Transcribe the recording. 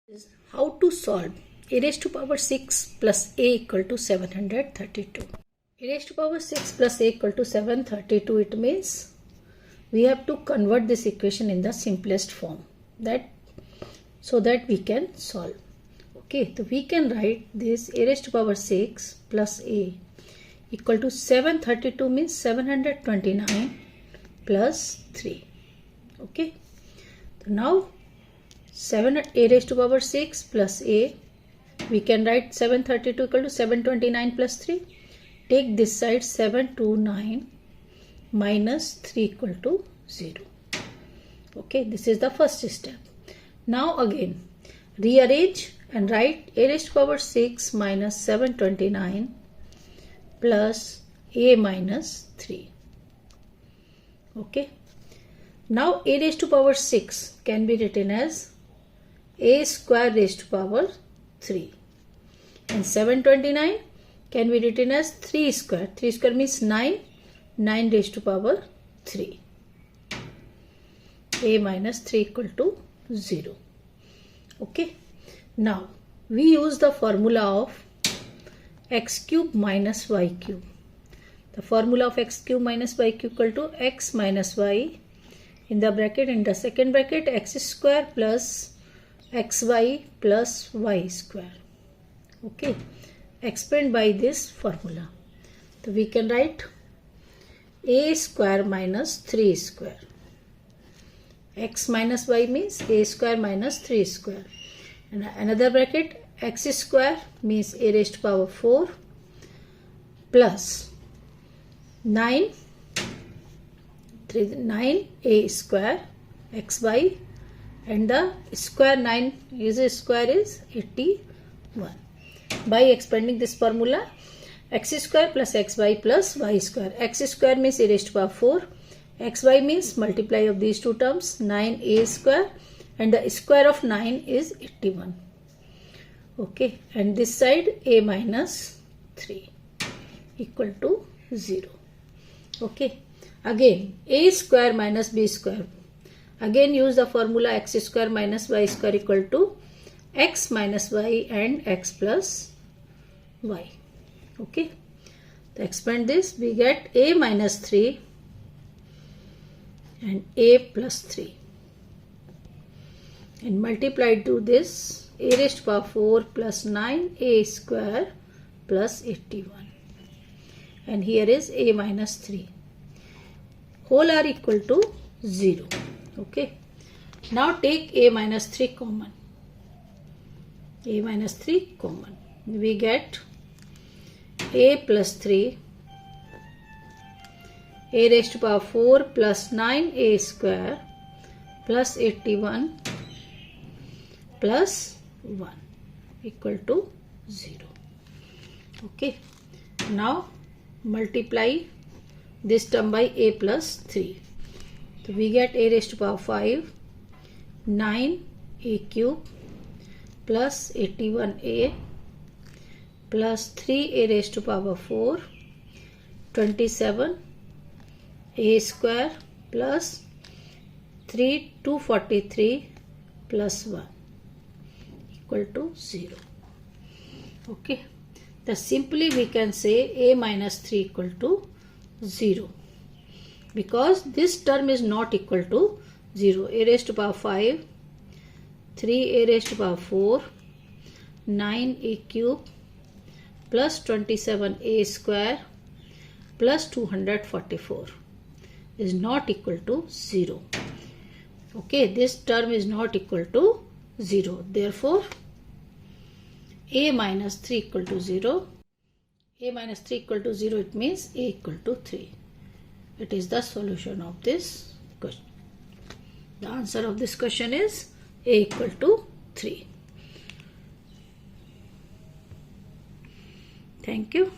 Is how to solve a raised to power 6 plus a equal to 732. A raised to power 6 plus a equal to 732, it means we have to convert this equation in the simplest form so that we can solve. Okay, so we can write this a raised to power 6 plus a equal to 732 means 729 plus 3. Okay, so now 7a raised to power 6 plus a, we can write 732 equal to 729 plus 3. Take this side 729 minus 3 equal to 0. Okay, this is the first step. Now again rearrange and write a raised to power 6 minus 729 plus a minus 3. Okay, now a raised to power 6 can be written as a square raised to power 3 and 729 can be written as 3 square. 3 square means 9 raised to power 3. A minus 3 equal to 0. Okay, now we use the formula of x cube minus y cube. The formula of x cube minus y cube equal to x minus y in the second bracket x square plus xy plus y square. Okay, explained by this formula. So we can write a square minus 3 square. X minus y means a square minus 3 square. And another bracket x square means a raised to power 4 plus 9 a square xy, and the square 9 is 81. By expanding this formula, x square plus xy plus y square. X square means a raised to power 4. Xy means multiply of these two terms 9a square, and the square of 9 is 81. Okay, and this side a minus 3 equal to 0. Okay, again a square minus b square. Again use the formula x square minus y square equal to x minus y and x plus y. Okay, to expand this we get a minus 3 and a plus 3, and multiplied to this a raised to power 4 plus 9a square plus 81, and here is a minus 3. Whole are equal to 0. Okay, now take a minus 3 common. A minus 3 common. We get a plus 3 a raised to power 4 plus 9a square plus 81 plus 1 equal to 0. Okay, now multiply this term by a plus 3. So we get a raised to power 5 9a cube plus 81a plus 3a raised to power 4 27 a square plus 3 243 plus 1 equal to 0. Okay, thus simply we can say a minus 3 equal to 0, because this term is not equal to 0. A raised to power 5 3a raised to power 4 9a cube plus 27a square plus 244 is not equal to 0. Okay, this term is not equal to 0. Therefore, a minus 3 equal to 0. A minus 3 equal to 0, it means a equal to 3. It is the solution of this question. The answer of this question is a equal to 3. Thank you.